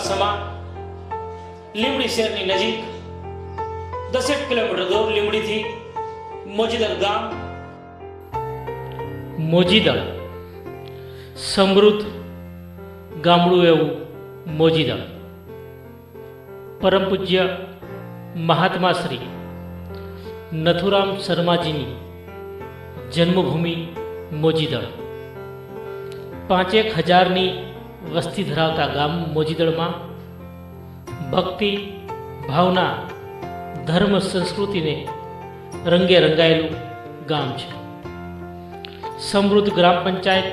સમા લીંબડી શહેરની નજીક 10 કિલોમીટર દૂર લીંબડીથી મોજીદળ ગામ. મોજીદળ સમૃદ્ધ ગામડું એવું મોજીદળ. પરમ પૂજ્ય મહાત્મા શ્રી નથુરામ શર્માજીની જન્મભૂમિ મોજીદળ. 5,000ની વસ્તી ધરાવતા ગામ મોજીદળમાં ભક્તિ ભાવના ધર્મ સંસ્કૃતિને રંગે રંગાયેલું ગામ છે. સમૃદ્ધ ગ્રામ પંચાયત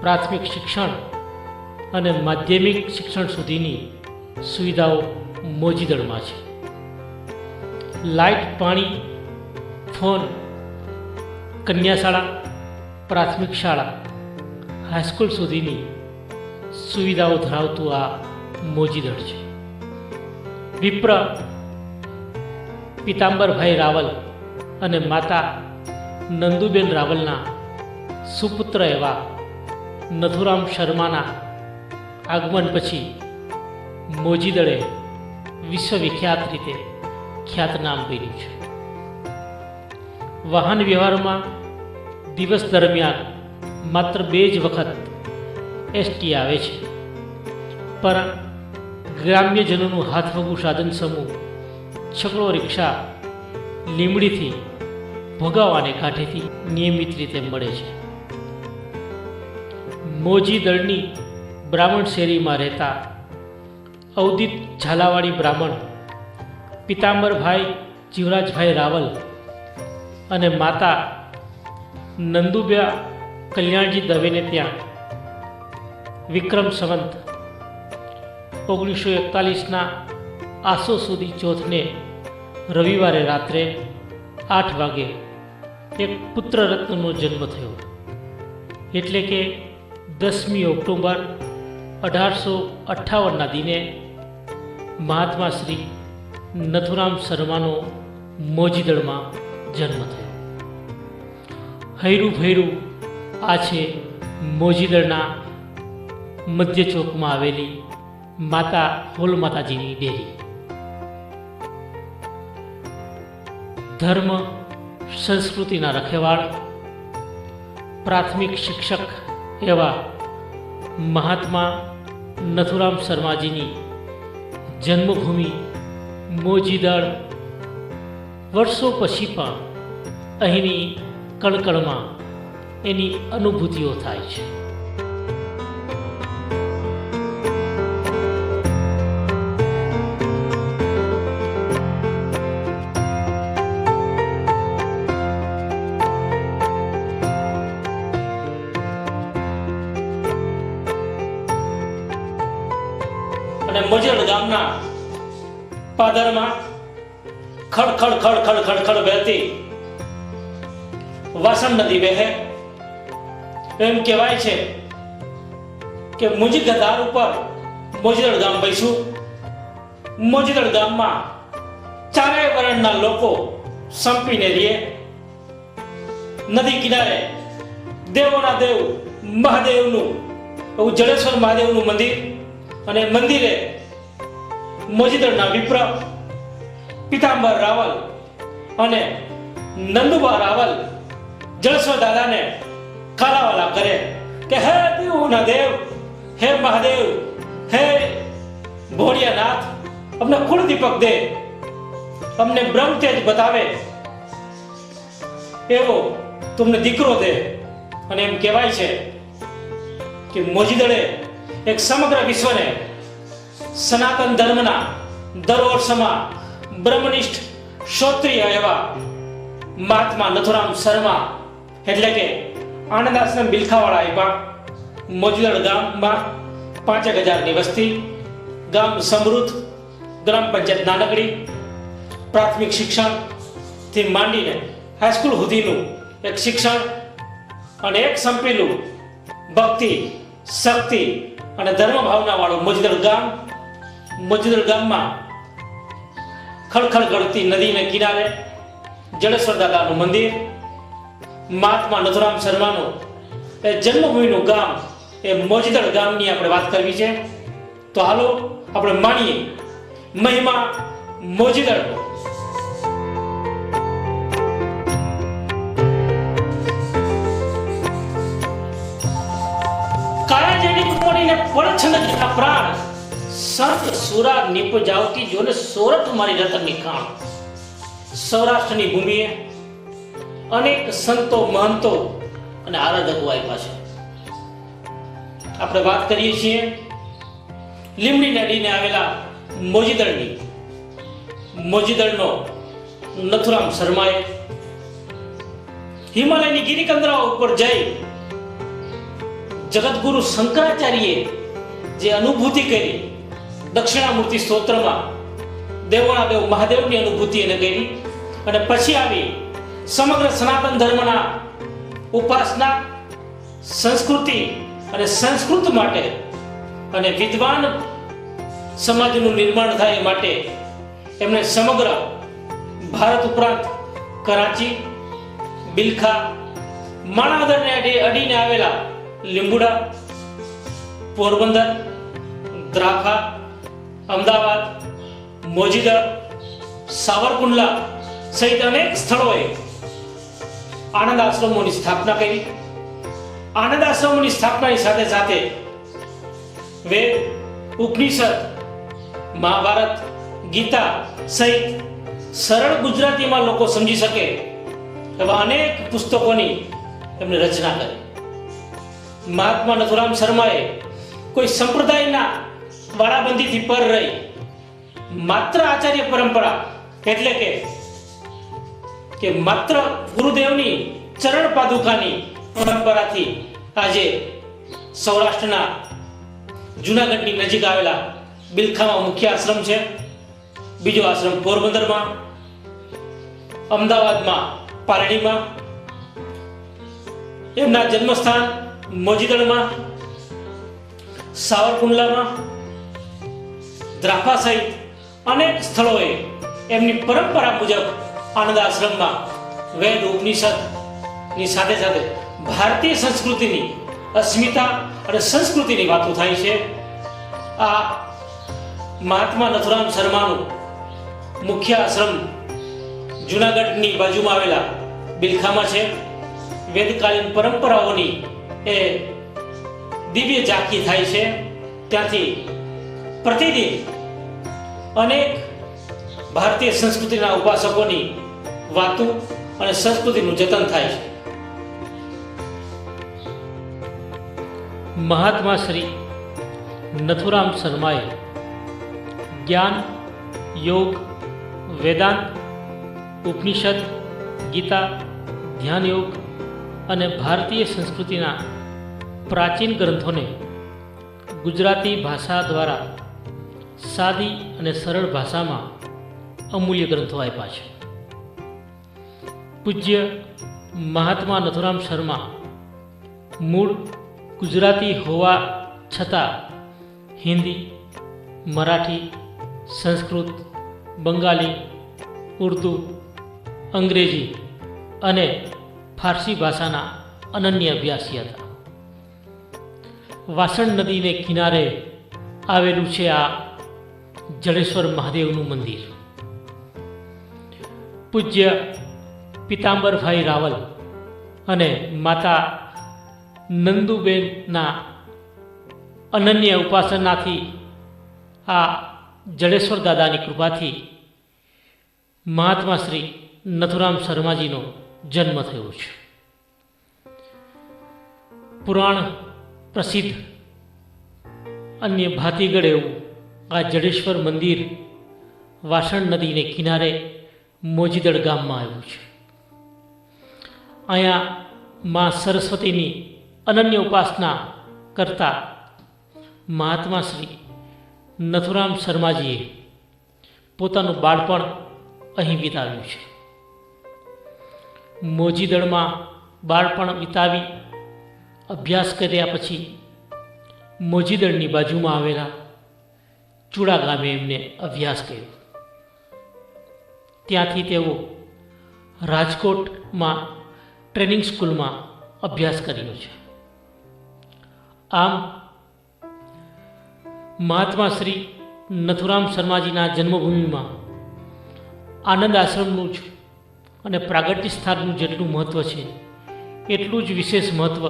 પ્રાથમિક શિક્ષણ અને માધ્યમિક શિક્ષણ સુધીની સુવિધાઓ મોજીદળમાં છે. લાઇટ, પાણી, ફોન, કન્યાશાળા, પ્રાથમિક શાળા, હાઈસ્કૂલ સુધીની સુવિધાઓ ધરાવતું આ મોજીદળ છે. વિપ્ર પિતાંબરભાઈ રાવલ અને માતા નંદુબેન રાવલના સુપુત્ર એવા નથુરામ શર્માના આગમન પછી મોજીદળે વિશ્વવિખ્યાત રીતે ખ્યાતનામ કર્યું છે. વાહન વ્યવહારમાં દિવસ દરમિયાન માત્ર 2 જ વખત એસટી આવે છે, પણ ગ્રામ્યજનોનું હાથવગું સાધન સમૂહ છકડો રિક્ષા લીંબડીથી ભોગાવાને કાંઠેથી નિયમિત રીતે મળે છે. મોજીદળની બ્રાહ્મણ શેરીમાં રહેતા અવદિત ઝાલાવાડી બ્રાહ્મણ પિતાંબરભાઈ જીવરાજભાઈ રાવલ અને માતા નંદુબા કલ્યાણજી દવેને ત્યાં વિક્રમ સંવત 1941ના આસો સુધી ચોથને રવિવારે રાત્રે 8 વાગે એક પુત્ર રત્નનો જન્મ થયો. એટલે કે 10મી ઓક્ટોબર 1858ના દિને મહાત્મા શ્રી નથુરામ શર્માનો મોજીદળમાં જન્મ થયો. હૈરું ભૈરું આ છે મોજીદળના મધ્ય ચોકમાં આવેલી માતા હોલ માતાજીની ડેરી. ધર્મ સંસ્કૃતિના રખેવાળ, પ્રાથમિક શિક્ષક એવા મહાત્મા નથુરામ શર્માજીની જન્મભૂમિ મોજીદળ વર્ષો પછી પણ અહીંની કણકણમાં એની અનુભૂતિઓ થાય છે. અને મોજીદળ ગામના પાદરમાં ખડ ખડ ખડ ખડ ખડ ખડ વહેતી વાસણ નદી વહે. એમ કહેવાય છે કે મુજી ગધાર ઉપર મોજીદળ ગામ બેસ્યું. મોજીદળ ગામમાં ચારેય વર્ણના લોકો સંપીને રહે. નદી કિનારે દેવોના દેવ મહાદેવનું એવું જડેશ્વર મહાદેવનું મંદિર અને મંદિરે મોજીદળના વિપ્ર પિતાંબર રાવલ અને નંદુબા રાવલ જળેશ્વર દાદાને કાલાવાલા કરે કે હે દેવોના દેવ, હે મહાદેવ, હે ભોળિયાનાથ, અમને કુળ દીપક દે, અમને બ્રહ્મ તેજ બતાવે એવો તમને દીકરો દે. અને એમ કહેવાય છે કે મોજીદળે એક સમગ્ર વિશ્વને સનાતન ધર્મના દરવર્ષમાં બ્રહ્મનિષ્ઠ ક્ષોત્રિય એવા મહાત્મા નથુરામ શર્મા એટલે કે આનંદ આશ્રમ બિલખાવાળા આવ્યા. મોજીદળ ગામમાં 5,000ની વસ્તી, ગામ સમૃદ્ધ, ગ્રામ પંચાયત નાનકડી, પ્રાથમિક શિક્ષણથી માંડીને હાઈસ્કૂલ સુધીનું એક શિક્ષણ અને એક સંપેલું ભક્તિ, શક્તિ અને ધર્મ ભાવના વાળું મોજીદળ ગામ. મોજીદળ ગામમાં ખળખળ ગળતી નદીને કિનારે જડેશ્વર દાદાનું મંદિર, મહાત્મા નથુરામ શર્માનું એ જન્મભૂમિનું ગામ એ મોજીદળ ગામની આપણે વાત કરવી છે. તો હાલો આપણે માણીએ મહિમા મોજીદળનો. કાળાજની કુંવરીને પડછંદ પ્રાણ સંત સુરા નિપજાવતી જોને સોરઠ મારી રતનની કાણ. સૌરાષ્ટ્રની ભૂમિએ અનેક સંતો મહંતો અને આરાધકો આપ્યા છે. આપણે વાત કરીએ છીએ લીમડી નદીને આવેલા મોજીદળની. મોજીદળનો નથુરામ શર્માએ હિમાલયની ગિરિકંદરાઓ ઉપર જઈ જગતગુરુ શંકરાચાર્યએ જે અનુભૂતિ કરી દક્ષિણામૂર્તિ સ્તોત્રમાં દેવોના દેવ મહાદેવની અનુભૂતિ એને કરી અને પછી આવી સમગ્ર સનાતન ધર્મના ઉપાસના સંસ્કૃતિ અને સંસ્કૃત માટે અને વિદ્વાન સમાજનું નિર્માણ થાય એ માટે એમણે સમગ્ર ભારત ઉપરાંત કરાચી, બિલખા, માણાવદરને અડીને આવેલા લીંબુડા, પોરબંદર, દ્રાખા, અમદાવાદ, મોજીદળ, સાવરકુંડલા સહિત અનેક સ્થળોએ આનંદ આશ્રમોની સ્થાપના કરી. આનંદ આશ્રમોની સ્થાપનાની સાથે સાથે વેદ, ઉપનિષદ, મહાભારત, ગીતા સહિત સરળ ગુજરાતીમાં લોકો સમજી શકે એવા અનેક પુસ્તકોની એમણે રચના કરી. મહાત્મા નથુરામ શર્માએ કોઈ સંપ્રદાયના વાળાબંધીથી પર રહી માત્ર આચાર્ય પરંપરા એટલે કે માત્ર ગુરુદેવની ચરણ પાદુકાની પરંપરાથી આજે સૌરાષ્ટ્રના જૂનાગઢની નજીક આવેલા બિલખામાં મુખ્ય આશ્રમ છે. બીજો આશ્રમ પોરબંદરમાં, અમદાવાદમાં પારડીમાં, એમના જન્મસ્થાન મોજીદળમાં, સાવરકુંડલામાં, દ્રાખા સહિત અનેક સ્થળોએ એમની પરંપરા મુજબ આનંદ આશ્રમમાં વેદ ઉપનિષદની સાથે સાથે ભારતીય સંસ્કૃતિની અસ્મિતા અને સંસ્કૃતિની વાતો થાય છે. આ મહાત્મા નથુરામ શર્માનું મુખ્ય આશ્રમ જૂનાગઢની બાજુમાં આવેલા બિલખામાં છે. વેદકાલીન પરંપરાઓની એ દિવ્ય ઝાંખી થાય છે. ત્યાંથી પ્રતિદિન અનેક ભારતીય સંસ્કૃતિના ઉપાસકોની વાતો અને સંસ્કૃતિનું જતન થાય છે. મહાત્મા શ્રી નથુરામ શર્માએ જ્ઞાન, યોગ, વેદાંત, ઉપનિષદ, ગીતા, ધ્યાન યોગ અને ભારતીય સંસ્કૃતિના પ્રાચીન ગ્રંથોને ગુજરાતી ભાષા દ્વારા સાદી અને સરળ ભાષામાં અમૂલ્ય ગ્રંથો આપ્યા છે. પૂજ્ય મહાત્મા નથુરામ શર્મા મૂળ ગુજરાતી હોવા છતાં હિન્દી, મરાઠી, સંસ્કૃત, બંગાળી, ઉર્દુ, અંગ્રેજી અને ફારસી ભાષાના અનન્ય અભ્યાસી હતા. વાસણ નદીને કિનારે આવેલું છે આ જડેશ્વર મહાદેવનું મંદિર. પૂજ્ય પિતાંબરભાઈ રાવલ અને માતા નંદુબેનના અનન્ય ઉપાસનાથી આ જડેશ્વર દાદાની કૃપાથી મહાત્મા શ્રી નથુરામ શર્માજીનો જન્મ થયો છે. પુરાણ પ્રસિદ્ધ અન્ય ભાતીગળ એવું આ જડેશ્વર મંદિર વાસણ નદીને કિનારે મોજીદળ ગામમાં આવ્યું છે. અહીંયા મા સરસ્વતીની અનન્ય ઉપાસના કરતા મહાત્મા શ્રી નથુરામ શર્માજીએ પોતાનું બાળપણ અહીં વિતાવ્યું છે. મોજીદળમાં બાળપણ વિતાવી અભ્યાસ કર્યા પછી મોજીદળની બાજુમાં આવેલા ચૂડા ગામે એમને અભ્યાસ કર્યો. ત્યાંથી તેઓ રાજકોટમાં ટ્રેનિંગ સ્કૂલમાં અભ્યાસ કર્યો છે. આમ મહાત્મા શ્રી નથુરામ શર્માજીના જન્મભૂમિમાં આનંદ આશ્રમનું જ અને પ્રાગટ્ય સ્થાનનું જેટલું મહત્ત્વ છે એટલું જ વિશેષ મહત્ત્વ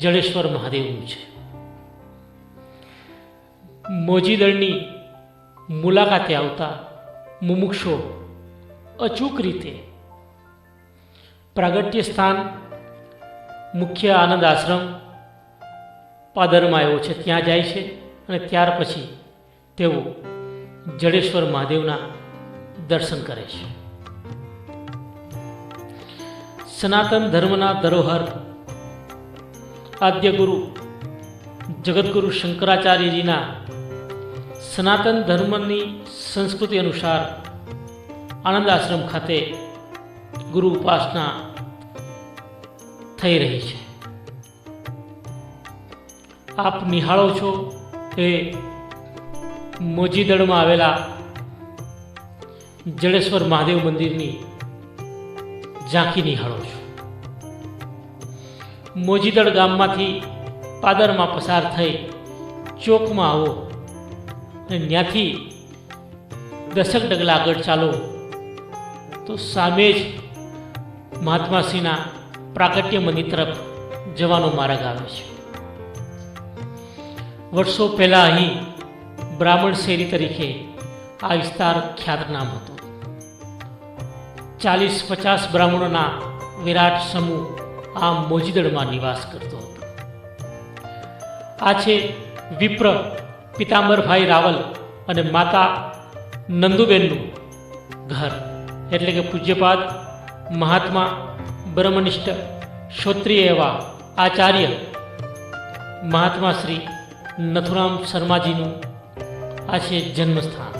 જડેશ્વર મહાદેવનું છે. મોજીદળની મુલાકાતે આવતા મુમુક્ષો અચૂક રીતે પ્રાગટ્ય સ્થાન મુખ્ય આનંદ આશ્રમ પાદરમાં આવ્યો છે ત્યાં જાય છે અને ત્યાર પછી તેઓ જડેશ્વર મહાદેવના દર્શન કરે છે. સનાતન ધર્મના ધરોહર આદ્ય ગુરુ જગતગુરુ શંકરાચાર્યજીના સનાતન ધર્મની સંસ્કૃતિ અનુસાર આનંદ આશ્રમ ખાતે ગુરુ ઉપાસના થઈ રહી છે. આપ નિહાળો છો એ મોજીદળમાં આવેલા જડેશ્વર મહાદેવ મંદિરની ઝાંખી નિહાળો છો. મોજીદળ ગામમાંથી પાદરમાં પસાર થઈ ચોકમાં આવો અને ત્યાંથી 10 ડગલા આગળ ચાલો તો સામે જ મહાત્માશ્રીના પ્રાગટ્ય મંદિર તરફ જવાનો માર્ગ આવે છે. વર્ષો પહેલાં અહીં બ્રાહ્મણ શેરી તરીકે આ વિસ્તાર ખ્યાતનામ હતો. 40-50 બ્રાહ્મણોના વિરાટ સમૂહ આ મોજીદળમાં નિવાસ કરતો હતો. આ છે વિપ્ર પિતાંબરભાઈ રાવલ અને માતા નંદુબેનનું ઘર, એટલે કે પૂજ્યપાદ મહાત્મા બ્રહ્મનિષ્ઠ શ્રોત્રિય એવા આચાર્ય મહાત્મા શ્રી નથુરામ શર્માજીનું આ છે જન્મસ્થાન.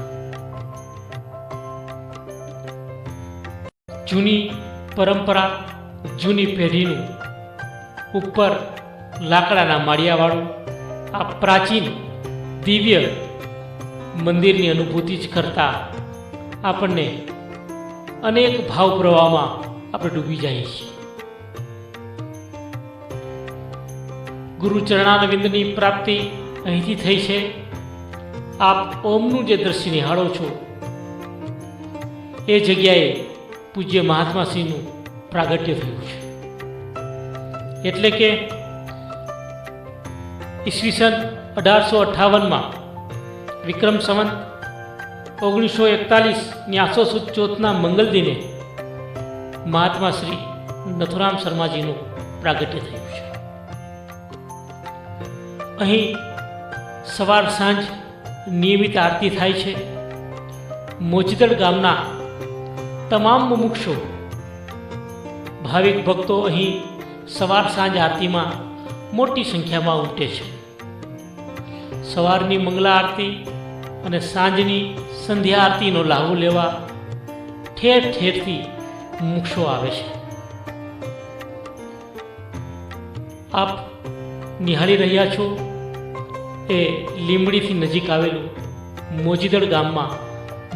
જૂની પરંપરા, જૂની પેઢીનું ઉપર લાકડાના માળિયાવાળું આ પ્રાચીન દિવ્ય મંદિરની અનુભૂતિ જ કરતા આપણને અનેક ભાવ પ્રવાહમાં આપણે ડૂબી જઈએ છીએ. ગુરુ ચરણારવિંદની પ્રાપ્તિ અહીંથી થઈ છે. આપ ઓમનું જે દ્રશ્ય નિહાળો છો એ જગ્યાએ પૂજ્ય મહાત્માશ્રીનું પ્રાગટ્ય થયું છે. એટલે કે ઈસવીસન 1858માં વિક્રમ સંવત 1941ની આસો સુદ ચોથના મંગલ દિને મહાત્મા શ્રી નથુરામ શર્માજીનું પ્રાગટ્ય થયું છે. અહીં સવાર સાંજ નિયમિત આરતી થાય છે. મોજીદળ ગામના તમામ મુમુક્ષો ભાવિક ભક્તો અહીં સવાર સાંજ આરતીમાં મોટી સંખ્યામાં ઉમટે છે. સવારની મંગલા આરતી અને સાંજની સંધ્યા આરતીનો લાહવો લેવા ઠેર ઠેરથી મુમુક્ષો આવે છે. આપ નિહાળી રહ્યા છો એ લીંબડીથી નજીક આવેલું મોજીદળ ગામમાં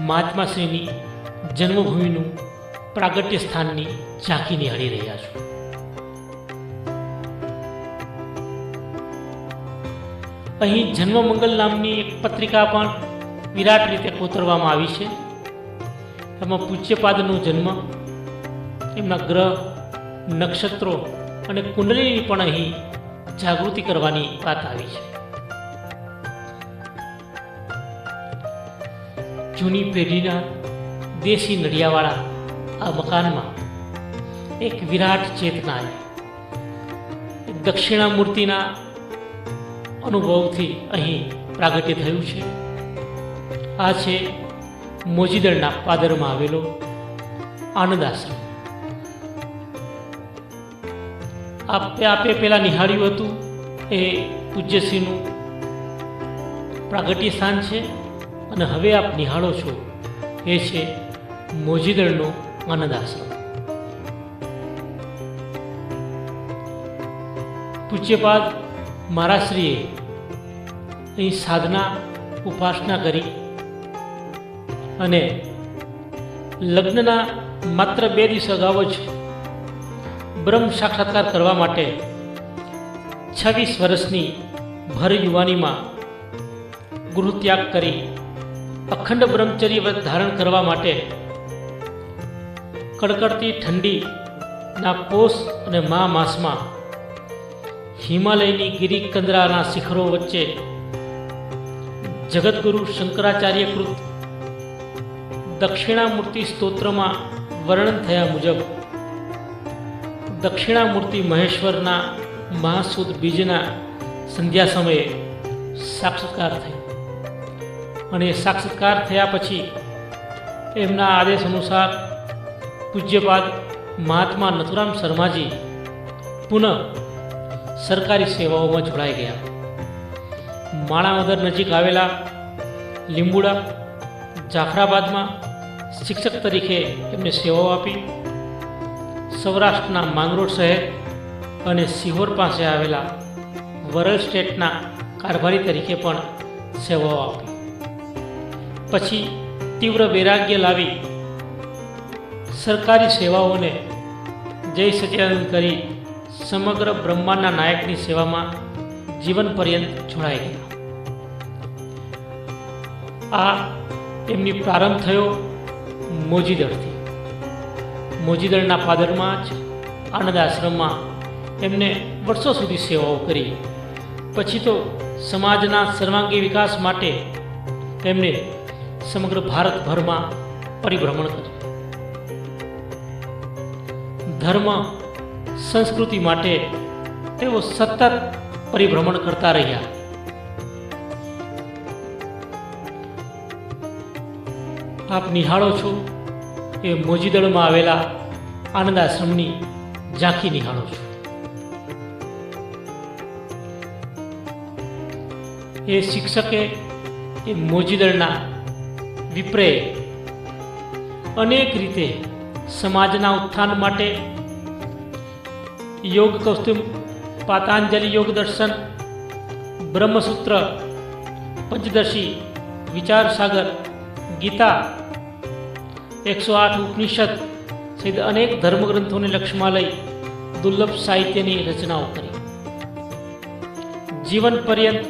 મહાત્માશ્રીની જન્મભૂમિનું પ્રાગટ્ય સ્થાનની ઝાંખી નિહાળી રહ્યા છો. અહીં જન્મમંગલ નામની એક પત્રિકા પણ વિરાટ રીતે કોતરવામાં આવી છે. એમાં પૂજ્યપાદનો જન્મ, એમના ગ્રહ, નક્ષત્રો અને કુંડલીની પણ અહીં જાગૃતિ કરવાની વાત આવી છે. જૂની પેઢીના દેશી નડિયાવાળા આ મકાનમાં એક વિરાટ ચેતના દક્ષિણામૂર્તિના અનુભવથી અહીં પ્રાગટ્ય થયું છે. આ છે મોજીદળના પાદરમાં આવેલો આનંદ આશ્રમ. આપે પહેલાં નિહાળ્યું હતું એ પૂજ્યશ્રીનું પ્રાગટ્ય સ્થાન છે અને હવે આપ નિહાળો છો એ છે મોજીદળનો આનંદ આશ્રમ. પૂજ્યપાદ મહારાજશ્રીએ અહીં સાધના ઉપાસના કરી અને લગ્નના માત્ર 2 દિવસ અગાઉ જ બ્રહ્મ સાક્ષાત્કાર કરવા માટે 26 વર્ષની ભર યુવાનીમાં ગૃહત્યાગ કરી અખંડ બ્રહ્મચર્ય વ્રત ધારણ કરવા માટે કડકડતી ઠંડીના પોષ અને મા માસમાં હિમાલયની ગિરિકંદરાના શિખરો વચ્ચે જગતગુરુ શંકરાચાર્યકૃત દક્ષિણામૂર્તિ સ્તોત્રમાં વર્ણન થયા મુજબ દક્ષિણામૂર્તિ મહેશ્વરના મહાસુદ બીજના સંધ્યા સમયે સાક્ષાત્કાર થયો અને સાક્ષાત્કાર થયા પછી એમના આદેશ અનુસાર પૂજ્યપાદ મહાત્મા નથુરામ શર્માજી પુનઃ સરકારી સેવાઓમાં જોડાઈ ગયા. માણાવદર નજીક આવેલા લીંબુડા જાફરાબાદમાં શિક્ષક તરીકે એમને સેવાઓ આપી. સૌરાષ્ટ્રના માંગરોળ શહેર અને સિહોર પાસે આવેલા વરલ સ્ટેટના કારભારી તરીકે પણ સેવાઓ આપી. પછી તીવ્ર વૈરાગ્ય લાવી સરકારી સેવાઓને જય સચિદાનંદ કરી સમગ્ર બ્રહ્માંડના નાયકની સેવામાં જીવન પર્યંત જોડાઈ ગયા. આ એમની પ્રારંભ થયો મોજીદળથી. મોજીદળના પાદરમાં જ આનંદ આશ્રમમાં એમને વર્ષો સુધી સેવાઓ કરી. પછી તો સમાજના સર્વાંગી વિકાસ માટે એમને સમગ્ર ભારતભરમાં પરિભ્રમણ કર્યું. ધર્મ સંસ્કૃતિ માટે તેઓ સતત પરિભ્રમણ કરતા રહ્યા. આપ નિહાળો છો એ મોજીદળમાં આવેલા આનંદ આશ્રમની ઝાંખી નિહાળો છો. એ શિક્ષકે એ મોજીદળના વિપ્રે અનેક રીતે સમાજના ઉત્થાન માટે યોગ કૌસ્તુભ, પાતાંજલિ યોગ દર્શન, બ્રહ્મસૂત્ર, પંચદશી, વિચાર સાગર, ગીતા, 108 ઉપનિષદ સહિત અનેક ધર્મગ્રંથોને લક્ષ્યમાં લઈ દુર્લભ સાહિત્યની રચનાઓ કરી. જીવન પર્યંત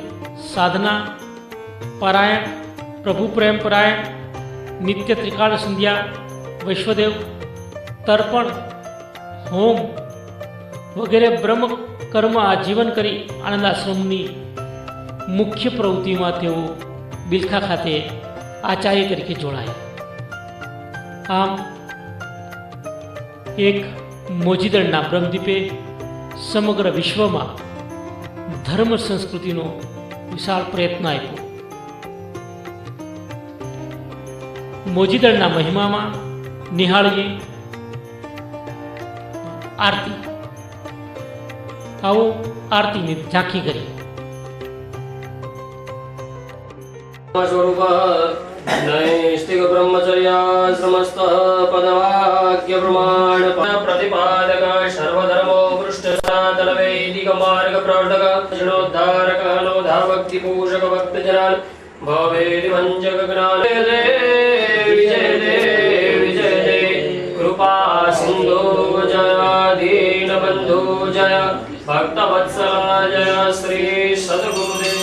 સાધના, પારાયણ, પ્રભુ પ્રેમ પરાયણ, નિત્ય ત્રિકાળ સંધ્યા, વૈશ્વદેવ, તર્પણ, હોમ વગેરે બ્રહ્મ કર્મ આજીવન કરી આનંદ આશ્રમની મુખ્ય પ્રવૃત્તિમાં તેઓ બિલખા ખાતે આચાર્ય તરીકે જોડાયા. આમ એક મોજીદળના બ્રહ્મદીપે સમગ્ર વિશ્વમાં ધર્મ સંસ્કૃતિનો વિશાળ પ્રયત્ન આપ્યો. મોજીદળના મહિમામાં નિહાળીએ આરતી. આવો આરતીની ઝાંખી કરી. સ્વરૂપ નૈષ્ટિક બ્રહ્મચર્યાશ્રમસ્થ પદવાક્ય પ્રમાણ પ્રતિપાદક સર્વધર્મો પૃષ્ઠ સનાતન વૈદિક માર્ગ પ્રવર્તક જનોદ્ધારક લોધા ભક્તિ પૂષક ભક્તજનાન ભવેદિ વંચક જ્ઞાન વિજય વિજય કૃપા સિંધુ જય દીન બંધુ જય ભક્ત વત્સલા જય શ્રી સદગુરુદેવ.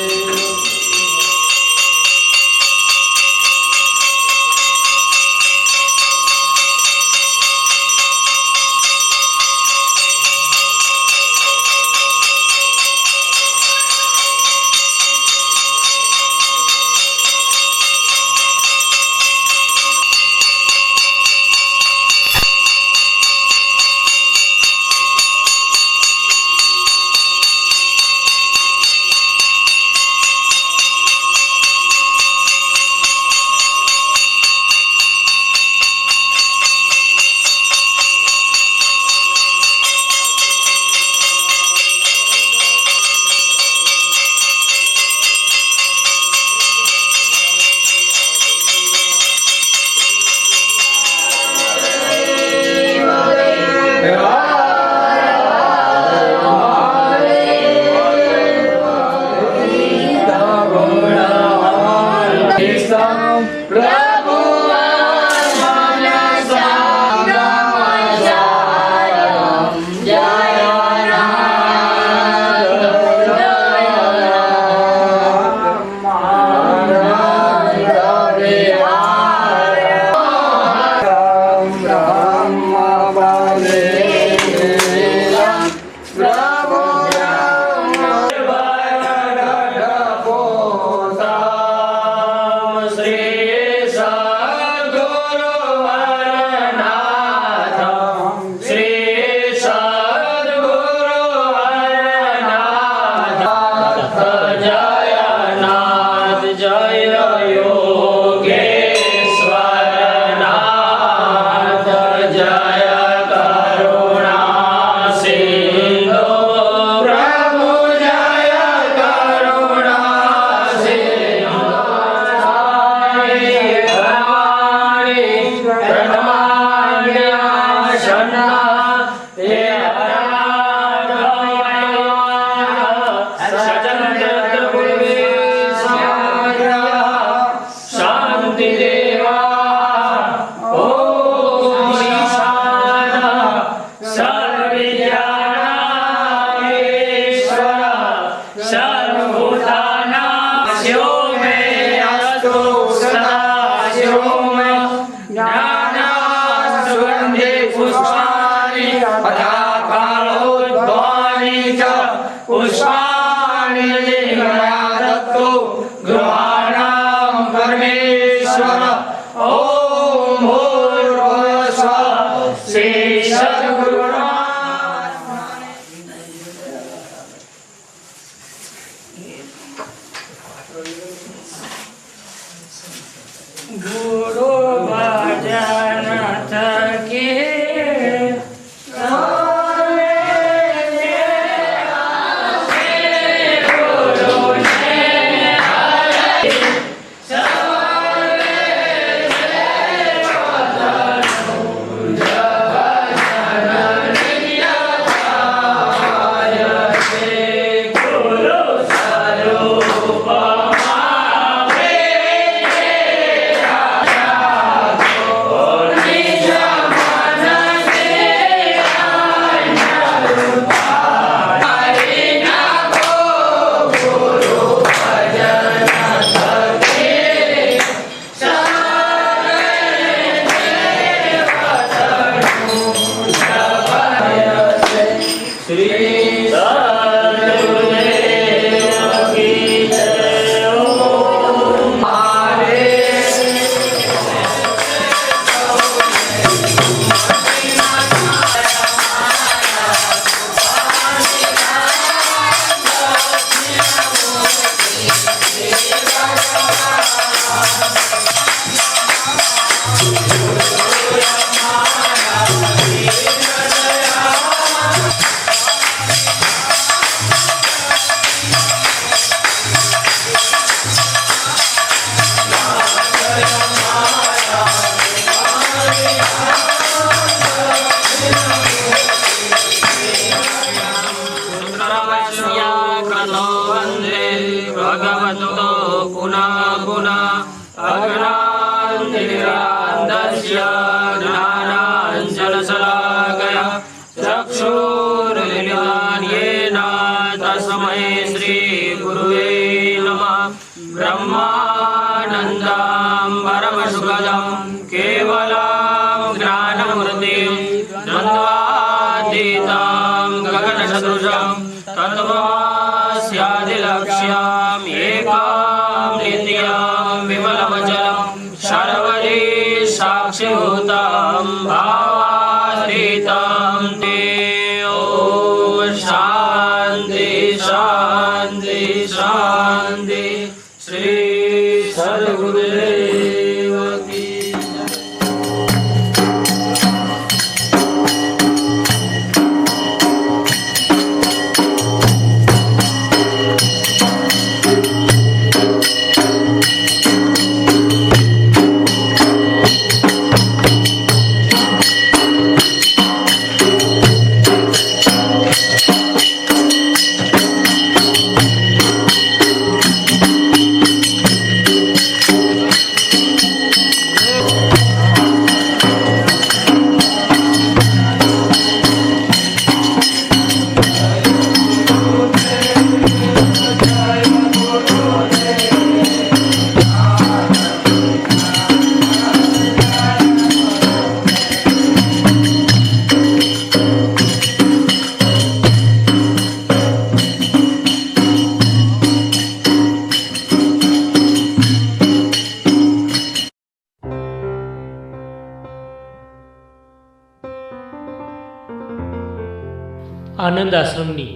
આનંદ આશ્રમની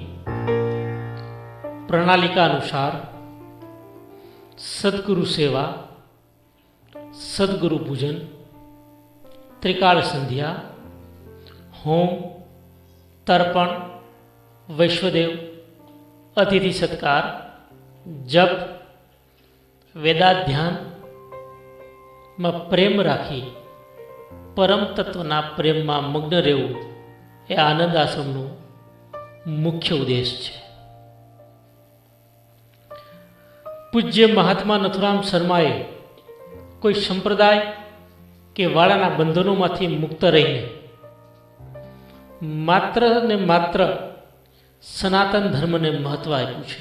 પ્રણાલિકા અનુસાર સદગુરુ સેવા, સદગુરુ પૂજન, ત્રિકાળ સંધ્યા, હોમ, તર્પણ, વૈશ્વદેવ, અતિથિ સત્કાર, જપ, વેદાધ્યાન, માં પ્રેમ રાખી પરમ તત્વના પ્રેમમાં મગ્ન રહેવું એ આનંદ આશ્રમનો મુખ્ય ઉદ્દેશ છે. પૂજ્ય મહાત્મા નથુરામ શર્માએ કોઈ સંપ્રદાય કે વાળાના બંધનોમાંથી મુક્ત રહીને માત્ર ને માત્ર સનાતન ધર્મને મહત્વ આપ્યું છે.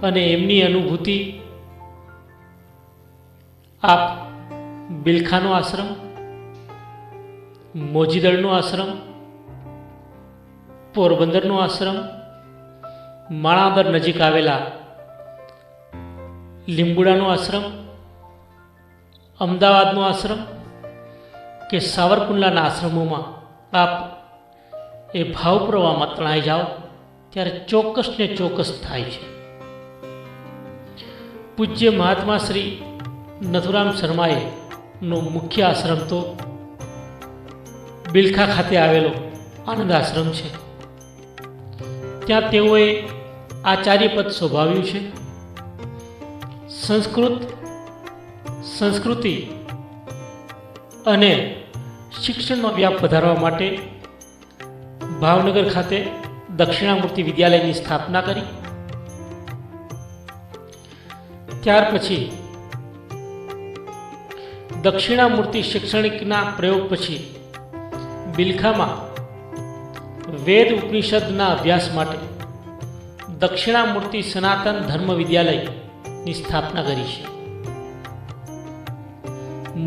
અને એમની અનુભૂતિ આપ બિલખાનો આશ્રમ, મોજીદળનો આશ્રમ, પોરબંદરનો આશ્રમ, માણાવદર નજીક આવેલા લીંબુડાનો આશ્રમ, અમદાવાદનો આશ્રમ કે સાવરકુંડલાના આશ્રમોમાં આપ એ ભાવ પ્રવાહમાં તણાઈ જાઓ ત્યારે ચોક્કસ ને ચોક્કસ થાય છે. પૂજ્ય મહાત્મા શ્રી નથુરામ શર્માએ નો મુખ્ય આશ્રમ તો બિલખા ખાતે આવેલો આનંદ આશ્રમ છે. ત્યાં તેઓએ આચાર્ય પદ શોભાવ્યું છે. સંસ્કૃતિ અને શિક્ષણનો વ્યાપ વધારવા માટે ભાવનગર ખાતે દક્ષિણામૂર્તિ વિદ્યાલયની સ્થાપના કરી. ત્યાર પછી દક્ષિણામૂર્તિ શૈક્ષણિકના પ્રયોગ પછી બિલખામાં વેદ ઉપનિષદના અભ્યાસ માટે દક્ષિણામૂર્તિ સનાતન ધર્મ વિદ્યાલયની સ્થાપના કરી છે.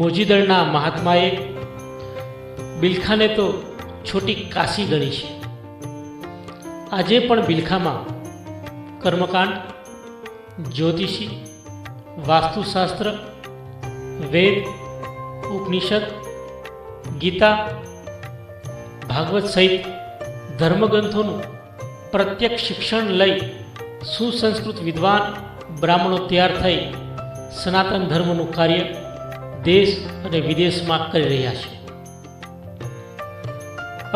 મોજીદળના મહાત્માએ બિલખાને તો છોટી કાશી ગણી છે. આજે પણ બિલખામાં કર્મકાંડ, જ્યોતિષી, વાસ્તુશાસ્ત્ર, વેદ, ઉપનિષદ, ગીતા, ભાગવત સહિત ધર્મગ્રંથોનું પ્રત્યક્ષ શિક્ષણ લઈ સુસંસ્કૃત વિદ્વાન બ્રાહ્મણો તૈયાર થઈ સનાતન ધર્મનું કાર્ય દેશ અને વિદેશમાં કરી રહ્યા છે.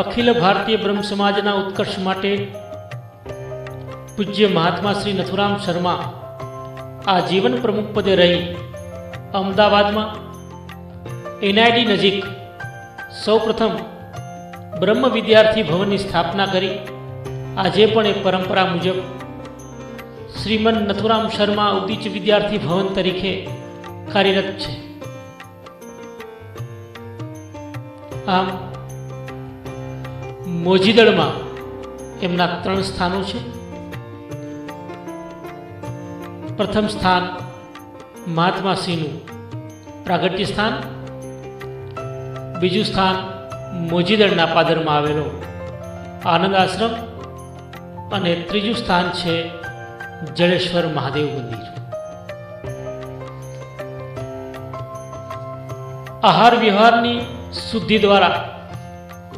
અખિલ ભારતીય બ્રહ્મ સમાજના ઉત્કર્ષ માટે પૂજ્ય મહાત્મા શ્રી નથુરામ શર્મા આ જીવન પ્રમુખ પદે રહી અમદાવાદમાં એનઆઈડી નજીક સૌપ્રથમ બ્રહ્મ વિદ્યાર્થી ભવનની સ્થાપના કરી. આજે પણ એ પરંપરા મુજબ શ્રીમન નથુરામ શર્મા ઉદીચ વિદ્યાર્થી ભવન તરીકે કાર્યરત છે. આમ મોજીદળમાં એમના 3 સ્થાનો છે. પ્રથમ સ્થાન મહાત્મા શ્રીનું પ્રાગટ્ય સ્થાન, બીજું સ્થાન મોજીદળના પાદરમાં આવેલો આનંદ આશ્રમ અને ત્રીજું સ્થાન છે જડેશ્વર મહાદેવ મંદિર. આહાર વિહારની શુદ્ધિ દ્વારા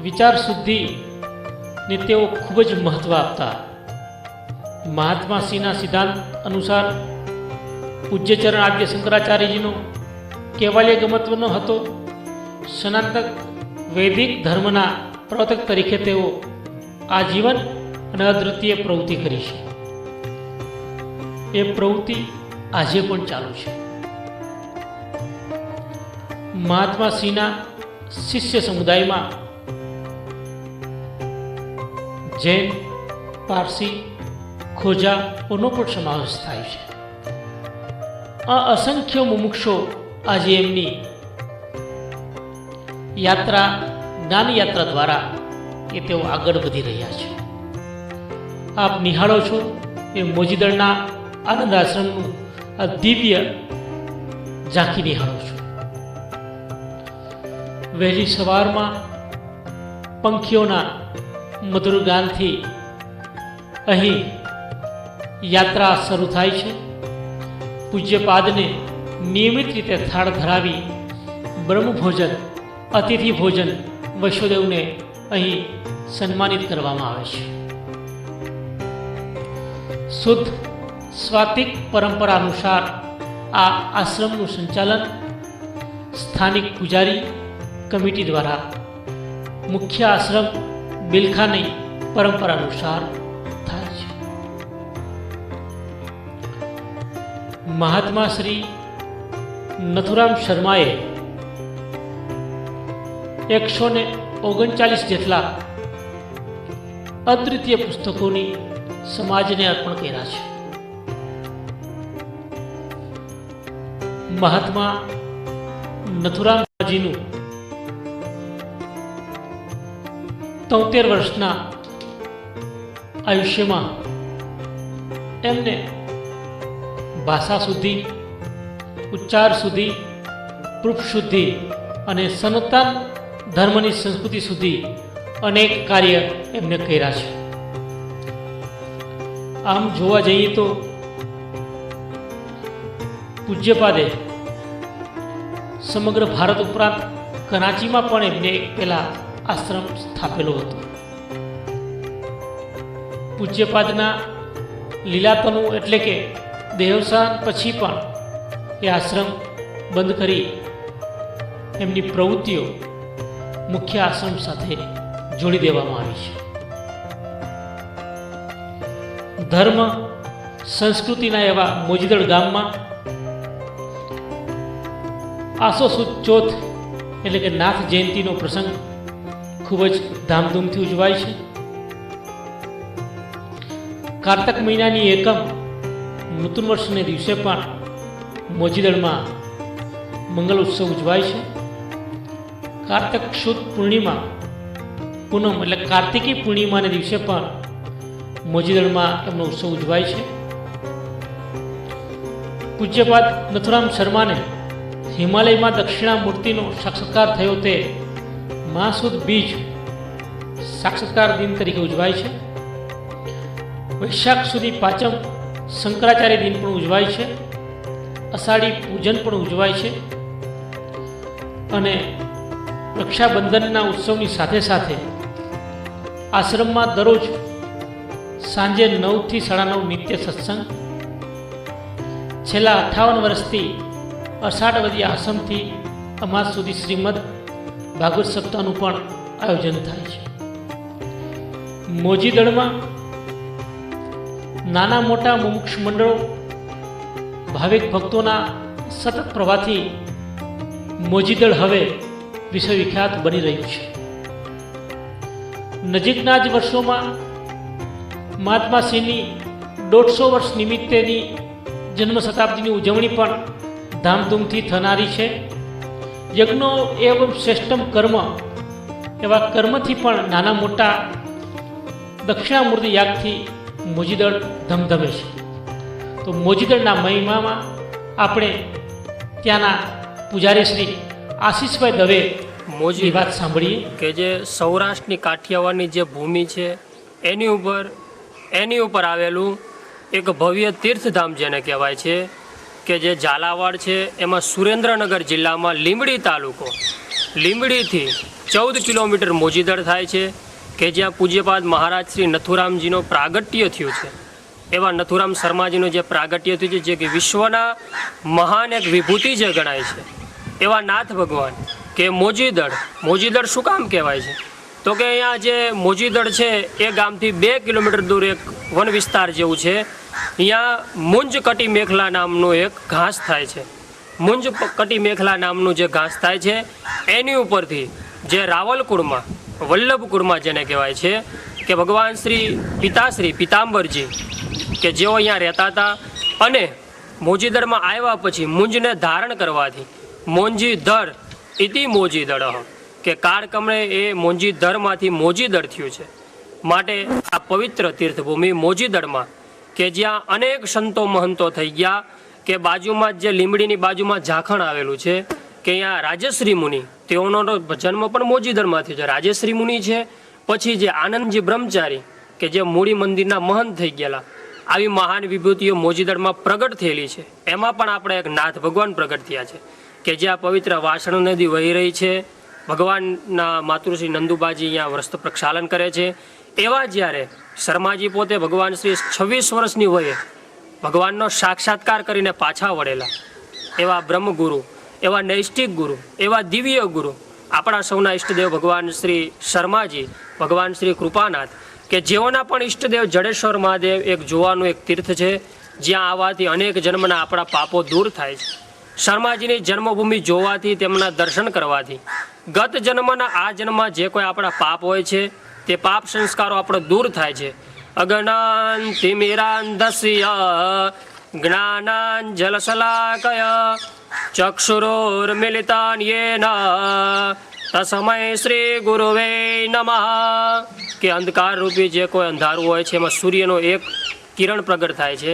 વિચાર શુદ્ધિને તેઓ ખૂબ જ મહત્વ આપતા. મહાત્મા શ્રીના સિદ્ધાંત અનુસાર પૂજ્યચરણ આદ્ય શંકરાચાર્યજીનો કેવલ્ય ગમત્વનો હતો. સનાતન વૈદિક ધર્મના પ્રવર્તક તરીકે તેઓ આજીવન અને અદ્વિતીય પ્રવૃત્તિ કરી છે. એ પ્રવૃત્તિ આજે પણ ચાલુ છે. મહાત્મા શ્રીના શિષ્ય સમુદાયમાં જૈન, પારસી, ખોજાઓનો પણ સમાવેશ થાય છે. આ અસંખ્ય મુમુક્ષો આજે એમની યાત્રા, જ્ઞાન યાત્રા દ્વારા એ તેઓ આગળ વધી રહ્યા છે. આપ નિહાળો છો એ મોજીદળના આનંદ આશ્રમનું આ દિવ્ય ઝાંખી નિહાળો છો. વહેલી સવારમાં પંખીઓના મધુર ગાનથી અહીં યાત્રા શરૂ થાય છે. પૂજ્યપાદને નિયમિત રીતે થાળ ધરાવી બ્રહ્મભોજન, અતિથિ ભોજન વૈષ્ણોદેવને અહીં સન્માનિત કરવામાં આવે છે. શુદ્ધ સ્વાતિક પરંપરા અનુસાર આ આશ્રમનું સંચાલન સ્થાનિક પૂજારી કમિટી દ્વારા મુખ્ય આશ્રમ બિલખાની પરંપરા અનુસાર થાય છે. મહાત્મા શ્રી નથુરામ શર્માએ 139 જેટલા અદ્વિતીય પુસ્તકોની સમાજને અર્પણ કર્યા છે. મહાત્મા નથુરામજીનું 73 વર્ષના આયુષ્યમાં એમને ભાષા શુદ્ધિ, ઉચ્ચાર શુદ્ધિ, પ્રૂફ શુદ્ધિ અને સનાતન ધર્મની સંસ્કૃતિ સુધી અનેક કાર્ય એમને કર્યા છે. આમ જોવા જઈએ તો પૂજ્યપાદે સમગ્ર ભારત ઉપરાંત કરાચીમાં પણ એમને એક પહેલા આશ્રમ સ્થાપેલો હતો. પૂજ્યપાદના લીલાતનુ એટલે કે દેહાવસાન પછી પણ એ આશ્રમ બંધ કરી એમની પ્રવૃત્તિઓ મુખ્ય આશ્રમ સાથે જોડી દેવામાં આવી છે. ધર્મ સંસ્કૃતિના એવા મોજીદળ ગામમાં આસો સુદ ચોથ એટલે કે નાથ જયંતિનો પ્રસંગ ખૂબ જ ધામધૂમથી ઉજવાય છે. કારતક મહિનાની એકમ નૂતન વર્ષને દિવસે પણ મોજીદળમાં મંગલ ઉત્સવ ઉજવાય છે. કારતક શુદ્ધ પૂર્ણિમા પૂનમ એટલે કાર્તિકી પૂર્ણિમાને દિવસે પણ મોજીદળમાં એમનો ઉત્સવ ઉજવાય છે. પૂજ્યપાદ નથુરામ શર્માને હિમાલયમાં દક્ષિણામૂર્તિનો સાક્ષાત્કાર થયો તે મહાસુદ બીજ સાક્ષાત્કાર દિન તરીકે ઉજવાય છે. વૈશાખ સુધી પાંચમ શંકરાચાર્ય દિન પણ ઉજવાય છે. અષાઢી પૂજન પણ ઉજવાય છે. અને રક્ષાબંધનના ઉત્સવની સાથે સાથે આશ્રમમાં દરરોજ સાંજે 9 થી 9:30 નિત્ય સત્સંગ, છેલ્લા 58 વર્ષથી અષાઢવદી આશ્રમથી અમાસ સુધી શ્રીમદ ભાગવત સપ્તાહનું પણ આયોજન થાય છે. મોજીદળમાં નાના મોટા મુમુક્ષ મંડળો ભાવિક ભક્તોના સતત પ્રવાહથી મોજીદળ હવે વિશ્વવિખ્યાત બની રહ્યું છે. નજીકના જ વર્ષોમાં મહાત્માશ્રીની 150 વર્ષ નિમિત્તેની જન્મ શતાબ્દીની ઉજવણી પણ ધામધૂમથી થનારી છે. યજ્ઞો એવં શ્રેષ્ઠમ કર્મ એવા કર્મથી પણ નાના મોટા દક્ષિણામૂર્તિ યાગથી મોજીદળ ધમધમે છે. તો મોજીદળના મહિમામાં આપણે ત્યાંના પૂજારી શ્રી આશીષભાઈ દવે મોજી વાત સાંભળીએ કે જે સૌરાષ્ટ્રની કાઠિયાવાડની જે ભૂમિ છે એની ઉપર આવેલું એક ભવ્ય તીર્થધામ જેને કહેવાય છે કે જે ઝાલાવાડ છે. એમાં સુરેન્દ્રનગર જિલ્લામાં લીંબડી તાલુકો, લીંબડીથી 14 કિલોમીટર મોજીદળ થાય છે કે જ્યાં પૂજ્યપાદ મહારાજ શ્રી નથુરામજીનો પ્રાગટ્ય થયું છે. એવા નથુરામ શર્માજીનું જે પ્રાગટ્ય થયું છે જે કે વિશ્વના મહાન એક વિભૂતિ જે ગણાય છે એવા નાથ ભગવાન કે મોજીદળ શું કામ કહેવાય છે તો કે અહીંયા જે મોજીદળ છે એ ગામથી 2 કિલોમીટર દૂર એક વન વિસ્તાર જેવું છે. અહીંયા મુંજ કટી મેખલા નામનું એક ઘાસ થાય છે. મુંજ કટી મેખલા નામનું જે ઘાસ થાય છે એની ઉપરથી જે રાવલકુળમાં વલ્લભકુળમાં જેને કહેવાય છે કે ભગવાન શ્રી પિતાંબરજી કે જેઓ અહીંયા રહેતા હતા અને મોજીદળમાં આવ્યા પછી મુંજને ધારણ કરવાથી મોંજીધર ઇતિ મોજીદળ કે કાળકમળે એ મોંજીધરમાંથી મોજીદળ થયું છે. માટે આ પવિત્ર તીર્થભૂમિ મોજીદળમાં કે જ્યાં અનેક સંતો મહંતો થઈ ગયા કે બાજુમાં જે લીંબડીની બાજુમાં ઝાખણ આવેલું છે કે અહીંયા રાજશ્રી મુનિ તેઓનો જન્મ પણ મોજીદળમાં થયો છે. રાજશ્રી મુનિ છે. પછી જે આનંદજી બ્રહ્મચારી કે જે મૂળી મંદિરના મહંત થઈ ગયેલા, આવી મહાન વિભૂતિઓ મોજીદળમાં પ્રગટ થયેલી છે. એમાં પણ આપણે એક નાથ ભગવાન પ્રગટ થયા છે કે જ્યાં પવિત્ર વાસણ નદી વહી રહી છે. ભગવાનના માતૃશ્રી નંદુબાજી અહીંયા વ્રત પ્રક્ષાલન કરે છે. એવા જ્યારે શર્માજી પોતે ભગવાન શ્રી 26 વર્ષની વયે ભગવાનનો સાક્ષાત્કાર કરીને પાછા વળેલા એવા બ્રહ્મગુરુ, એવા નૈષ્ઠિક ગુરુ, એવા દિવ્ય ગુરુ આપણા સૌના ઈષ્ટદેવ ભગવાન શ્રી શર્માજી, ભગવાન શ્રી કૃપાનાથ કે જેઓના પણ ઈષ્ટદેવ જડેશ્વર મહાદેવ એક જોવાનું એક તીર્થ છે જ્યાં આવવાથી અનેક જન્મના આપણા પાપો દૂર થાય છે. શર્માજીની જન્મભૂમિ જોવાથી, તેમના દર્શન કરવાથી ગત જન્મના આ જન્મમાં જે કોઈ આપણા પાપ હોય છે તે પાપ સંસ્કારો આપણો દૂર થાય છે. અગનાન્તિમિરાંધસ્ય જ્ઞાનાંજલશલાકય ચક્ષુરોર્મિલિતાન યેન તસ્મૈ શ્રી ગુરુવે નમઃ. કે અંધકાર રૂપી જે કોઈ અંધારું હોય છે એમાં સૂર્યનો એક કિરણ પ્રગટ થાય છે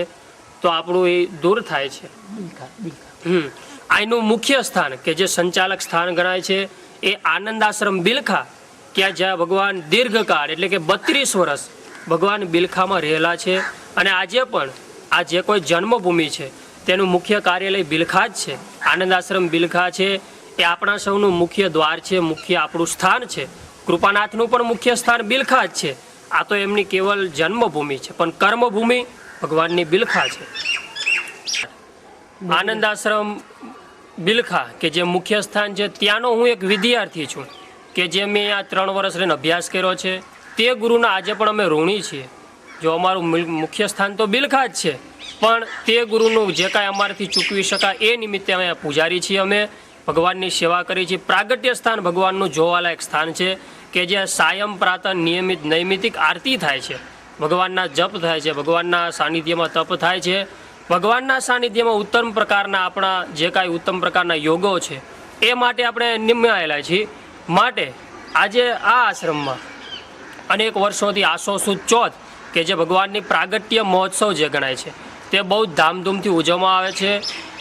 તો આપણું એ દૂર થાય છે. આનું મુખ્ય સ્થાન કે જે સંચાલક સ્થાન ગણાય છે એ આનંદ આશ્રમ બિલખા, કે જ્યાં ભગવાન દીર્ઘકાળ એટલે કે 32 વર્ષ ભગવાન બિલખામાં રહેલા છે. અને આજે પણ આ જે કોઈ જન્મભૂમિ છે તેનું મુખ્ય કાર્યાલય બિલખા જ છે. આનંદ આશ્રમ બિલખા છે એ આપણા સૌનું મુખ્ય દ્વાર છે, મુખ્ય આપણું સ્થાન છે. કૃપાનાથનું પણ મુખ્ય સ્થાન બિલખા જ છે. આ તો એમની કેવલ જન્મભૂમિ છે, પણ કર્મભૂમિ ભગવાનની બિલખા છે. આનંદ આશ્રમ બિલખા કે જે મુખ્ય સ્થાન છે ત્યાંનો હું એક વિદ્યાર્થી છું કે જે મેં આ 3 વર્ષ રહીને અભ્યાસ કર્યો છે. તે ગુરુના આજે પણ અમે ઋણી છીએ. જો અમારું મુખ્ય સ્થાન તો બિલખા જ છે, પણ તે ગુરુનું જે કાંઈ અમારાથી ચૂકવી શકાય એ નિમિત્તે અમે પૂજારી છીએ. અમે ભગવાનની સેવા કરી છીએ. પ્રાગટ્ય સ્થાન ભગવાનનું જોવાલાયક સ્થાન છે કે જે સાયં પ્રાતઃ નિયમિત નૈમિતિક આરતી થાય છે, ભગવાનના જપ થાય છે, ભગવાનના સાનિધ્યમાં તપ થાય છે, ભગવાનના સાનિધ્યમાં ઉત્તમ પ્રકારના આપણા જે કાંઈ ઉત્તમ પ્રકારના યોગો છે એ માટે આપણે નિમાયેલા છીએ. માટે આજે આ આશ્રમમાં અનેક વર્ષોથી આસો સુદ ચોથ કે જે ભગવાનની પ્રાગટ્ય મહોત્સવ જે ગણાય છે તે બહુ ધામધૂમથી ઉજવવામાં આવે છે.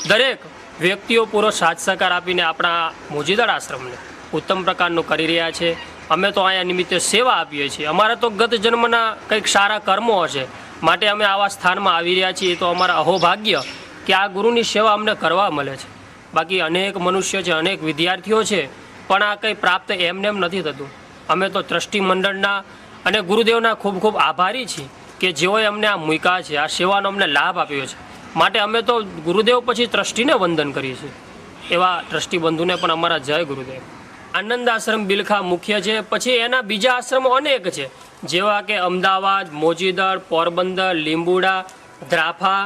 દરેક વ્યક્તિઓ પૂરો સાથ સહકાર આપીને આપણા મોજીદળ આશ્રમને ઉત્તમ પ્રકારનું કરી રહ્યા છે. અમે તો અહીંયા નિમિત્તે સેવા આપીએ છીએ. અમારા તો ગત જન્મના કંઈક સારા કર્મો હશે માટે અમે આવા સ્થાનમાં આવી રહ્યા છીએ. તો અમારા અહોભાગ્ય કે આ ગુરુની સેવા અમને કરવા મળે છે. બાકી અનેક મનુષ્યો છે, અનેક વિદ્યાર્થીઓ છે, પણ આ કંઈ પ્રાપ્ત એમને એમ નથી થતું. અમે તો ટ્રસ્ટી મંડળના અને ગુરુદેવના ખૂબ ખૂબ આભારી છીએ કે જેઓએ અમને આ મૂક્યા છે, આ સેવાનો અમને લાભ આપ્યો છે. માટે અમે તો ગુરુદેવ પછી ટ્રસ્ટીને વંદન કરીએ છીએ. એવા ટ્રસ્ટી બંધુને પણ અમારા જય ગુરુદેવ. આનંદ આશ્રમ બિલખા મુખ્ય છે. પછી એના બીજા આશ્રમો અનેક છે, જેવા કે અમદાવાદ, મોજીદળ, પોરબંદર, લીંબુડા, દ્રાફા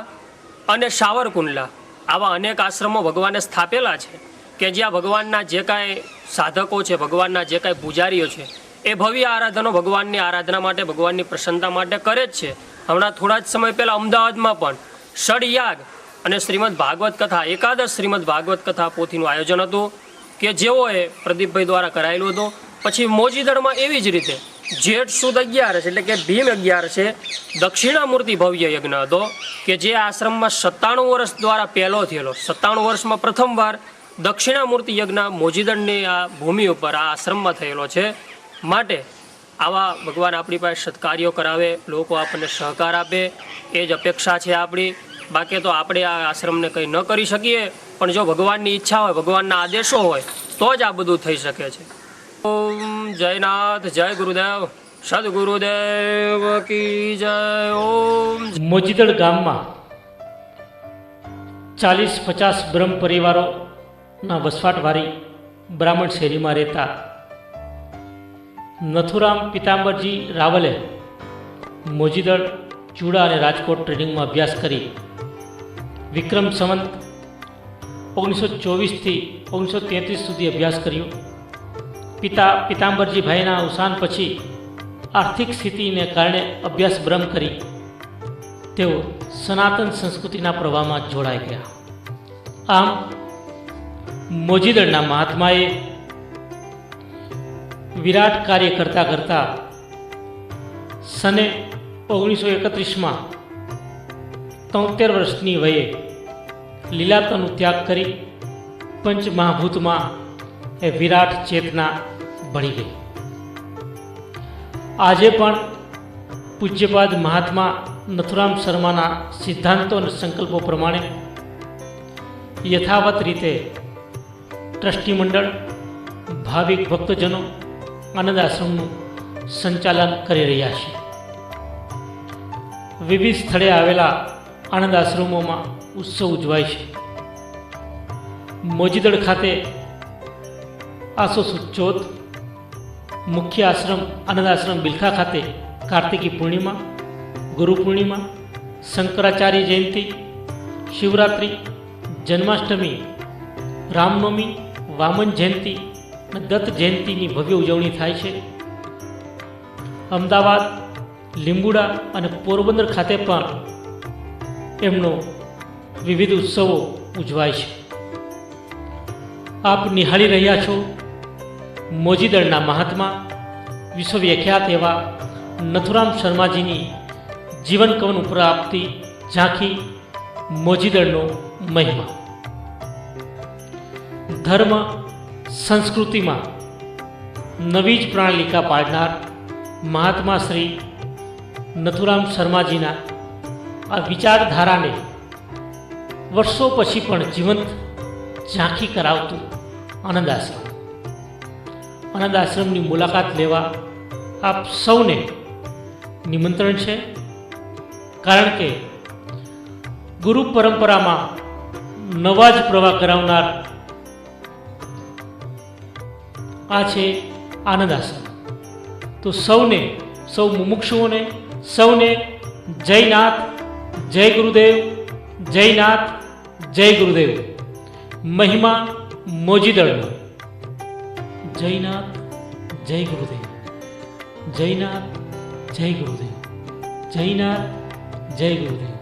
અને સાવરકુંડલા. આવા અનેક આશ્રમો ભગવાને સ્થાપેલા છે કે જ્યાં ભગવાનના જે કાંઈ સાધકો છે, ભગવાનના જે કાંઈ પૂજારીઓ છે એ ભવ્ય આરાધનો ભગવાનની આરાધના માટે, ભગવાનની પ્રસન્નતા માટે કરે જ છે. હમણાં થોડા જ સમય પહેલાં અમદાવાદમાં પણ ષડયાગ અને શ્રીમદ ભાગવત કથા, એકાદશ શ્રીમદ ભાગવત કથા પોથીનું આયોજન હતું કે જેઓએ પ્રદીપભાઈ દ્વારા કરાયેલું હતું. પછી મોજીદળમાં એવી જ રીતે જેઠ સુદ 11 એટલે કે ભીમ 11 દક્ષિણામૂર્તિ ભવ્ય યજ્ઞ હતો કે જે આશ્રમમાં 97 વર્ષ દ્વારા પહેલો થયેલો. 97 વર્ષમાં પ્રથમવાર દક્ષિણામૂર્તિ યજ્ઞ મોજીદળની આ ભૂમિ ઉપર આ આશ્રમમાં થયેલો છે. માટે આવા ભગવાન આપણી પાસે સત્કાર્યો કરાવે, લોકો આપણને સહકાર આપે એ જ અપેક્ષા છે આપણી. બાકી તો આપણે આ આશ્રમને કંઈ ન કરી શકીએ, પણ જો ભગવાનની ઈચ્છા હોય, ભગવાનના આદેશો હોય તો જ આ બધું થઈ શકે છે. ઓમ જયનાથ, જય ગુરુદેવ, સદગુરુદેવ કી જય. ઓમ. મોજીદળ ગામમાં 40-50 બ્રહ્મ પરિવારોના વસવાટવાળી બ્રાહ્મણ શેરીમાં રહેતા નથુરામ પિતાંબરજી રાવલે મોજીદળ, ચૂડા અને રાજકોટ ટ્રેનિંગમાં અભ્યાસ કરી વિક્રમ સંવત 1924થી 1933 સુધી અભ્યાસ કર્યો. પિતા પિતાંબરજીભાઈના અવસાન પછી આર્થિક સ્થિતિને કારણે અભ્યાસ બ્રહ્મ કરી તેઓ સનાતન સંસ્કૃતિના પ્રવાહમાં જોડાઈ ગયા. આમ મોજીદળના મહાત્માએ વિરાટ કાર્ય કરતાં કરતાં સને 1931માં 73 વર્ષની વયે લીલાતનુ ત્યાગ કરી પંચમહાભૂતમાં એ વિરાટ ચેતના ભળી ગઈ. આજે પણ પૂજ્યપાદ મહાત્મા નથુરામ શર્માના સિદ્ધાંતો અને સંકલ્પો પ્રમાણે યથાવત રીતે ટ્રસ્ટી મંડળ, ભાવિક ભક્તજનો આનંદ આશ્રમનું સંચાલન કરી રહ્યા છે. વિવિધ સ્થળે આવેલા આનંદ આશ્રમોમાં ઉત્સવ ઉજવાય છે. મોજીદળ ખાતે આસો સુદ ચોથ, મુખ્ય આશ્રમ આનંદ આશ્રમ બિલખા ખાતે કાર્તિકી પૂર્ણિમા, ગુરુ પૂર્ણિમા, શંકરાચાર્ય જયંતિ, શિવરાત્રિ, જન્માષ્ટમી રામનવમી, વામન જયંતિ અને દત્ત જયંતિની ભવ્ય ઉજવણી થાય છે. અમદાવાદ, લીંબુડા અને પોરબંદર ખાતે પણ એમનો વિવિધ ઉત્સવો ઉજવાય છે. આપ નિહાળી રહ્યા છો મોજીદળના મહાત્મા, વિશ્વવિખ્યાત એવા નથુરામ શર્માજીની જીવન કવન ઉપર આપતી ઝાંખી મોજીદળનો મહિમા. ધર્મ સંસ્કૃતિમાં નવી જ પ્રણાલિકા પાડનાર મહાત્મા શ્રી નથુરામ શર્માજીના આ વિચારધારાને વર્ષો પછી પણ જીવંત ઝાંખી કરાવતું આનંદ આશ્રમ. આનંદ આશ્રમની મુલાકાત લેવા આપ સૌને નિમંત્રણ છે, કારણ કે ગુરુ પરંપરામાં નવા જ પ્રવાહ કરાવનાર આ છે આનંદ આશ્રમ. તો સૌ મુમુક્ષુઓને સૌને જય નાથ, જય ગુરુદેવ, જય નાથ, જય ગુરુદેવ. મહિમા મોજીદળનો. જય નાથ, જય ગુરુદેવ, જય નાથ, જય ગુરુદેવ, જય નાથ, જય ગુરુદેવ.